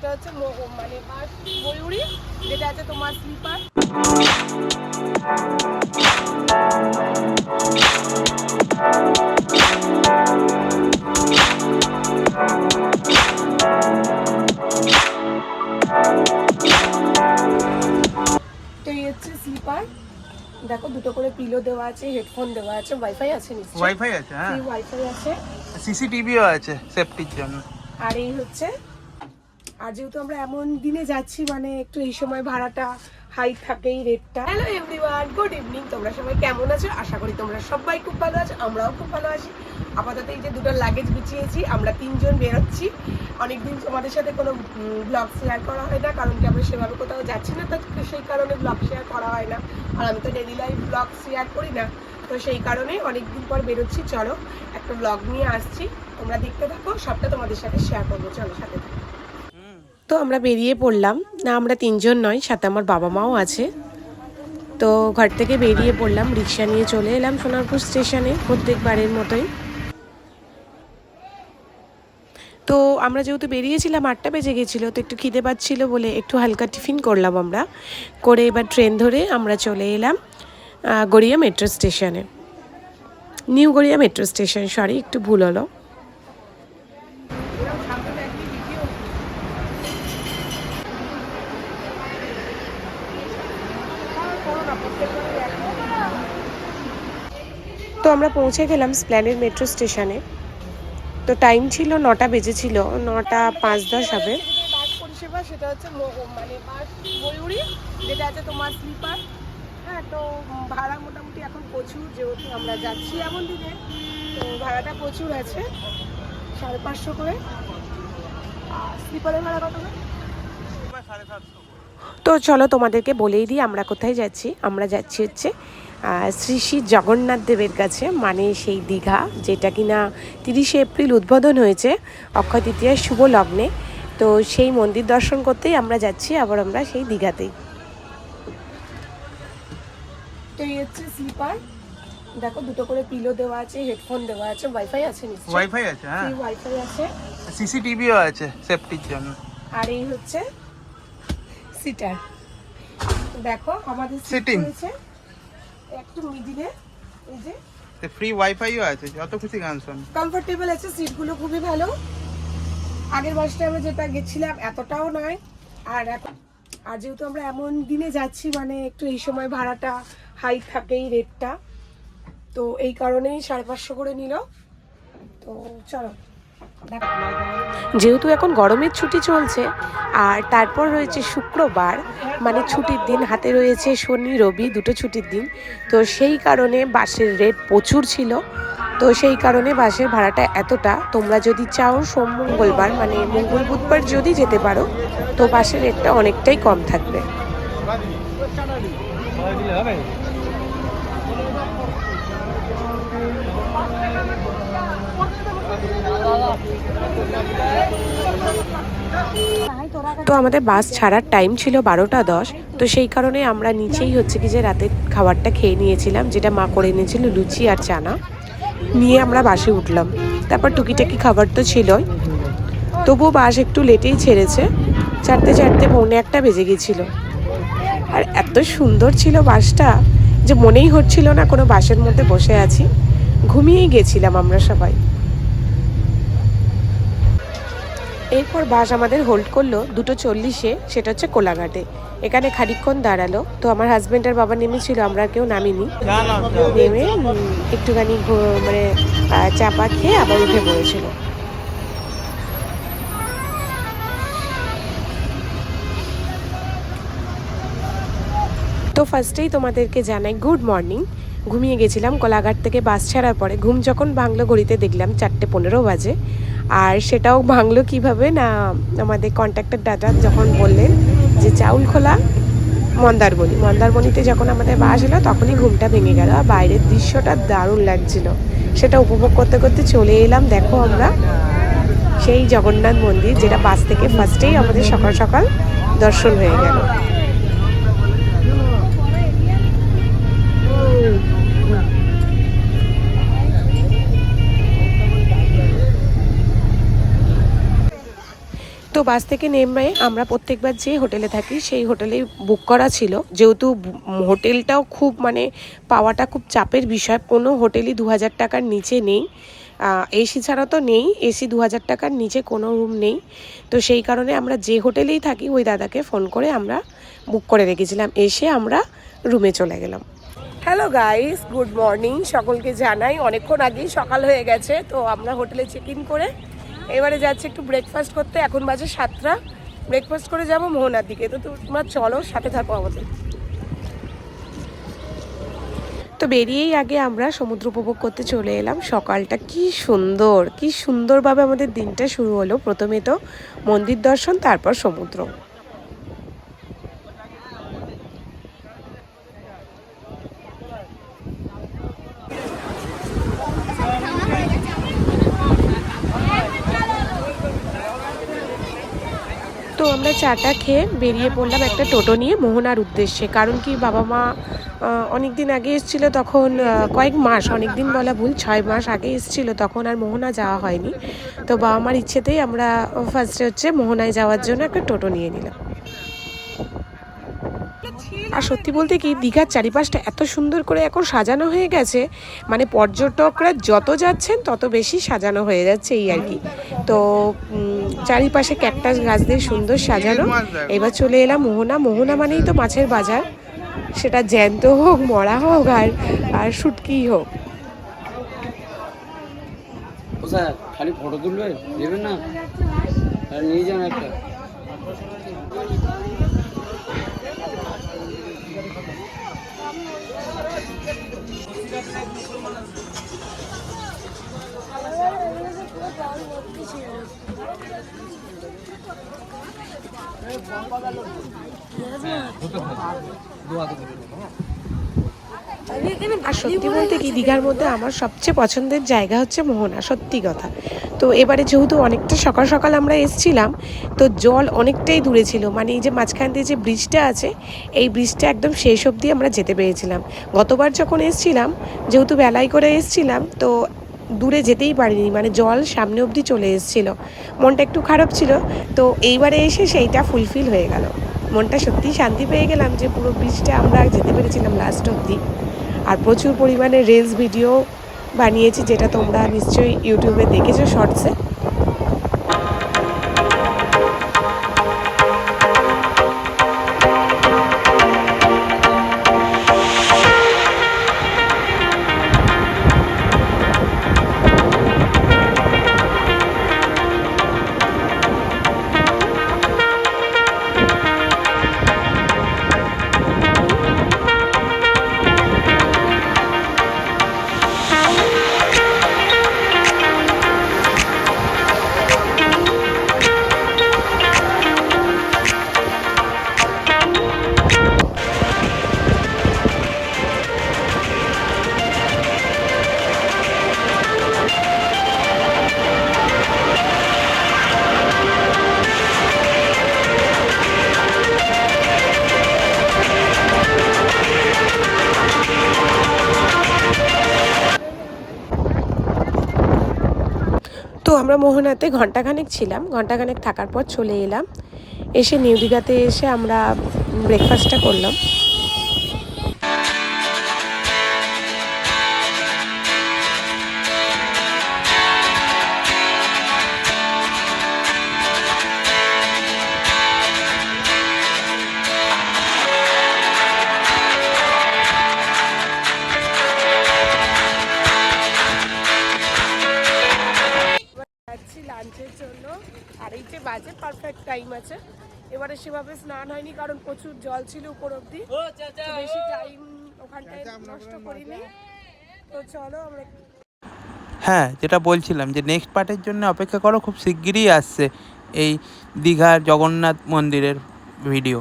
সেটা হচ্ছে মানে বাস ময়ূরী, যেটা আছে তোমার স্লিপার। তো এই হচ্ছে স্লিপার। দেখো দুটো করে পিলো দেওয়া আছে, হেডফোন দেওয়া আছে, ওয়াইফাই আছে নিশ্চয়ই। ওয়াইফাই আছে, হ্যাঁ, ওয়াইফাই আছে, সিসিটিভিও আছে সেফটির জন্য। আর এই হচ্ছে, আর যেহেতু আমরা এমন দিনে যাচ্ছি মানে একটু এই সময় ভাড়াটা হাই থাকেই রেটটা। Hello everyone, good evening. তোমরা সবাই কেমন আছো? আশা করি তোমরা সবাই খুব ভালো আছো, আমরাও খুব ভালো আছি। আপাতত এই যে দুটো লাগেজ গুছিয়েছি, আমরা 3 জন বেরোচ্ছি। অনেকদিন তোমাদের সাথে কোনো ব্লগ শেয়ার করা হয় না, কারণ কি আমরা সেভাবে কোথাও যাচ্ছি না, তো সেই কারণে ব্লগ শেয়ার করা হয় না। আর আমি তো ডেইলি লাইফ ব্লগ শেয়ার করি না, তো সেই কারণে অনেকদিন পর বেরোচ্ছি। চলো একটা ব্লগ নিয়ে আসছি, তোমরা দেখতে থাকো, সবটা তোমাদের সাথে শেয়ার করবো। চলো সাথে থাকো। তো আমরা বেরিয়ে পড়লাম, না আমরা 3 জন নয়, সাথে আমার বাবা মাও আছে। তো ঘর থেকে বেরিয়ে পড়লাম, রিক্সা নিয়ে চলে এলাম সোনারপুর স্টেশনে প্রত্যেকবারের মতোই। তো আমরা যেহেতু বেরিয়েছিলাম 8টা বেজে গেছিলো, তো একটু খিদে পাচ্ছিল বলে একটু হালকা টিফিন করলাম আমরা, করে এবার ট্রেন ধরে আমরা চলে এলাম গড়িয়া মেট্রো স্টেশনে। New Garia metro station, sorry একটু ভুল হলো। তো আমরা পৌঁছে গেলাম স্প্ল্যানেড মেট্রো স্টেশনে। তো টাইম ছিল 9টা বেজেছিল, 9টা 5-10 হবে। বাস পরিষেবা সেটা হচ্ছে মানে বাস ময়ূরী, যেটা আছে তোমার স্লিপার। হ্যাঁ, তো ভাড়া মোটামুটি এখন প্রচুর, যেহেতু আমরা যাচ্ছি এমন দিনে, তো ভাড়াটা প্রচুর আছে, 550 করে। আর স্লিপারের ভাড়া কত? তো চলো তোমাদেরকে বলেই দিই আমরা কোথায় যাচ্ছি। আমরা যাচ্ছি হচ্ছে শ্রী শ্রী জগন্নাথ দেবের কাছে, মানে সেই দীঘা, যেটা কিনা 30শে এপ্রিল উদ্বোধন হয়েছে অক্ষয় তৃতীয়ার শুভ লগ্নে। তো সেই মন্দির দর্শন করতেই আমরা যাচ্ছি, আবার আমরা সেই দীঘাতেই। তো এই হচ্ছে স্লিপার। দেখো দুটো করে পিলো দেওয়া আছে, হেডফোন দেওয়া আছে, ওয়াইফাই আছে নিশ্চয়ই। ওয়াইফাই আছে, হ্যাঁ, ওয়াইফাই আছে, সিসিটিভিও আছে সেফটির জন্য। আর এই হচ্ছে সিটার। দেখো আমাদের সিটিং হয়েছে একটু মিডিলে, এই যে ফ্রি ওয়াইফাইও আছে, যত খুশি গান শোন। কমফোর্টেবল আছে, সিটগুলো খুবই ভালো। আগের বাসটা আমরা যেটা গেছিলাম এতটাও নয়। আর যেহেতু আমরা এমন দিনে যাচ্ছি মানে একটু এই সময় ভাড়াটা হাই থাকেই রেটটা, তো এই কারণেই 550 করে নিল। তো চলো, যেহেতু এখন গরমের ছুটি চলছে আর তারপর রয়েছে শুক্রবার, মানে ছুটির দিন, হাতে রয়েছে শনি রবি দুটো ছুটির দিন, তো সেই কারণে বাসের রেট প্রচুর ছিল। তো সেই কারণে বাসের ভাড়াটা এতটা। তোমরা যদি চাও সোম মঙ্গলবার মানে মঙ্গল বুধবার যদি যেতে পারো, তো বাসের রেটটা অনেকটাই কম থাকবে। তো আমাদের বাস ছাড়ার টাইম ছিল 12টা 10। তো সেই কারণে আমরা নিচেই হচ্ছে কি যে রাতের খাবারটা খেয়ে নিয়েছিলাম, যেটা মা করে নিয়েছিল লুচি আর চানা, নিয়ে আমরা বাসে উঠলাম। তারপর টুকিটাকি খাবার তো ছিলই, তবুও বাস একটু লেটেই ছেড়েছে, 4:30 পৌনে 1টা বেজে গেছিল। আর এত সুন্দর ছিল বাসটা যে মনেই হচ্ছিল না কোনো বাসের মধ্যে বসে আছি, ঘুমিয়েই গেছিলাম আমরা সবাই। এরপর বাস আমাদের হোল্ড করলো 2:40-এ, সেটা হচ্ছে কোলাঘাটে। এখানে খানিকক্ষণ দাঁড়ালো, তো আমার হাজব্যান্ড আর বাবা নেমেছিল, আমরা কেউ নামিনি। নেমে একটুখানি মানে চাপা খেয়ে আবার উঠে পড়েছিল। তো ফার্স্টেই তোমাদেরকে জানাই গুড মর্নিং। ঘুমিয়ে গেছিলাম কোলাঘাট থেকে বাস ছাড়ার পরে, ঘুম যখন ভাঙলো ঘড়িতে দেখলাম 4:15 বাজে। আর সেটাও ভাঙলো কিভাবে না, আমাদের কন্ট্রাক্টর দাদা যখন বললেন যে চাউলখোলা মন্দারমণিতে যখন আমাদের বাস এলো, তখনই ঘুমটা ভেঙে গেল। আর বাইরের দৃশ্যটা দারুণ লাগছিল, সেটা উপভোগ করতে করতে চলে এলাম। দেখো আমরা সেই জগন্নাথ মন্দির, যেটা বাস থেকে ফার্স্টেই আমাদের সকাল সকাল দর্শন হয়ে গেল। তো বাস থেকে নেমে আমরা প্রত্যেকবার যে হোটেলে থাকি সেই হোটেলেই বুক করা ছিল, যেহেতু হোটেলটাও খুব মানে পাওয়াটা খুব চাপের বিষয়। কোনো হোটেলই 2000 টাকার নিচে নেই, এসি ছাড়া তো নেই, এসি 2000 টাকার নিচে কোনো রুম নেই। তো সেই কারণে আমরা যে হোটেলেই থাকি ওই দাদাকে ফোন করে আমরা বুক করে রেখেছিলাম, এসে আমরা রুমে চলে গেলাম। হ্যালো গাইস, গুড মর্নিং সকলকে জানাই। অনেকক্ষণ আগেই সকাল হয়ে গেছে, তো আমরা হোটেলে চেক ইন করে এবারে যাচ্ছি একটু ব্রেকফাস্ট করতে। এখন বাজে 7টা, ব্রেকফাস্ট করে যাবো মোহনার দিকে। তো তোমরা চলো, সাথে থাকো আমাদের। তো বেরিয়েই আগে আমরা সমুদ্র উপভোগ করতে চলে এলাম। সকালটা কি সুন্দর, কি সুন্দরভাবে আমাদের দিনটা শুরু হলো। প্রথমে তো মন্দির দর্শন, তারপর সমুদ্র। তো আমরা চাটা খেয়ে বেরিয়ে পড়লাম একটা টোটো নিয়ে মোহনার উদ্দেশ্যে। কারণ কি, বাবা মা অনেক দিন আগে এসেছিলো, তখন কয়েক মাস, অনেক দিন বলা ভুল, 6 মাস আগে এসেছিলো, তখন আর মোহনা যাওয়া হয়নি। তো বাবা মার ইচ্ছেতেই আমরা ফার্স্টে হচ্ছে মোহনায় যাওয়ার জন্য একটা টোটো নিয়ে নিলাম। আর সত্যি বলতে কি, দীঘার চারিপাশটা এত সুন্দর করে এখন সাজানো হয়ে গেছে, মানে পর্যটকরা যত যাচ্ছেন তত বেশি সাজানো হয়ে যাচ্ছে এই আর কি। তো চারিপাশে ক্যাকটাস গাছ দিয়ে সুন্দর সাজানো। এবার চলে এলাম মোহনা। মোহনা মানেই তো মাছের বাজার, সেটা জ্যান্ত হোক, মরা হোক, আর শুটকি হোক। খালি ফটো তুলবে, দেবেন না, নিয়ে যান একটা। আর সত্যি বলতে কি, দীঘার মধ্যে আমার সবচেয়ে পছন্দের জায়গা হচ্ছে মোহনা, সত্যি কথা। তো এবারে যেহেতু অনেকটা সকাল সকাল আমরা এসছিলাম, তো জল অনেকটাই দূরে ছিল, মানে এই যে মাঝখান দিয়ে যে ব্রিজটা আছে, এই ব্রিজটা একদম শেষ অবধি আমরা যেতে পেরেছিলাম। গতবার যখন এসছিলাম, যেহেতু বেলায় করে এসছিলাম, তো দূরে যেতেই পারিনি, মানে জল সামনে অবধি চলে এসেছিল, মনটা একটু খারাপ ছিল। তো এইবারে এসে সেইটা ফুলফিল হয়ে গেল, মনটা সত্যিই শান্তি পেয়ে গেলাম যে পুরো ব্রিজটা আমরা যেতে পেরেছিলাম লাস্ট অবধি। আর প্রচুর পরিমাণে রিলস ভিডিও বানিয়েছি, যেটা তোমরা নিশ্চয়ই ইউটিউবে দেখেছো শর্টসে। তো আমরা মোহনাতে ঘন্টাখানেক ছিলাম, ঘন্টাখানেক থাকার পর চলে এলাম। এসে নিউ দীঘাতে এসে আমরা ব্রেকফাস্টটা করলাম। লাঞ্চের জন্য, আর এই যে বাজে পারফেক্ট টাইম আছে। এবারে সেভাবে স্নান হয়নি, কারণ প্রচুর জল ছিল উপর অব্দি, বেশি টাইম ওখানটায় নষ্ট করিনি। তো চলো আমরা, হ্যাঁ, যেটা বলছিলাম যে নেক্সট পার্টের জন্য অপেক্ষা করো, খুব শিগগিরই আসছে এই দীঘার জগন্নাথ মন্দিরের ভিডিও।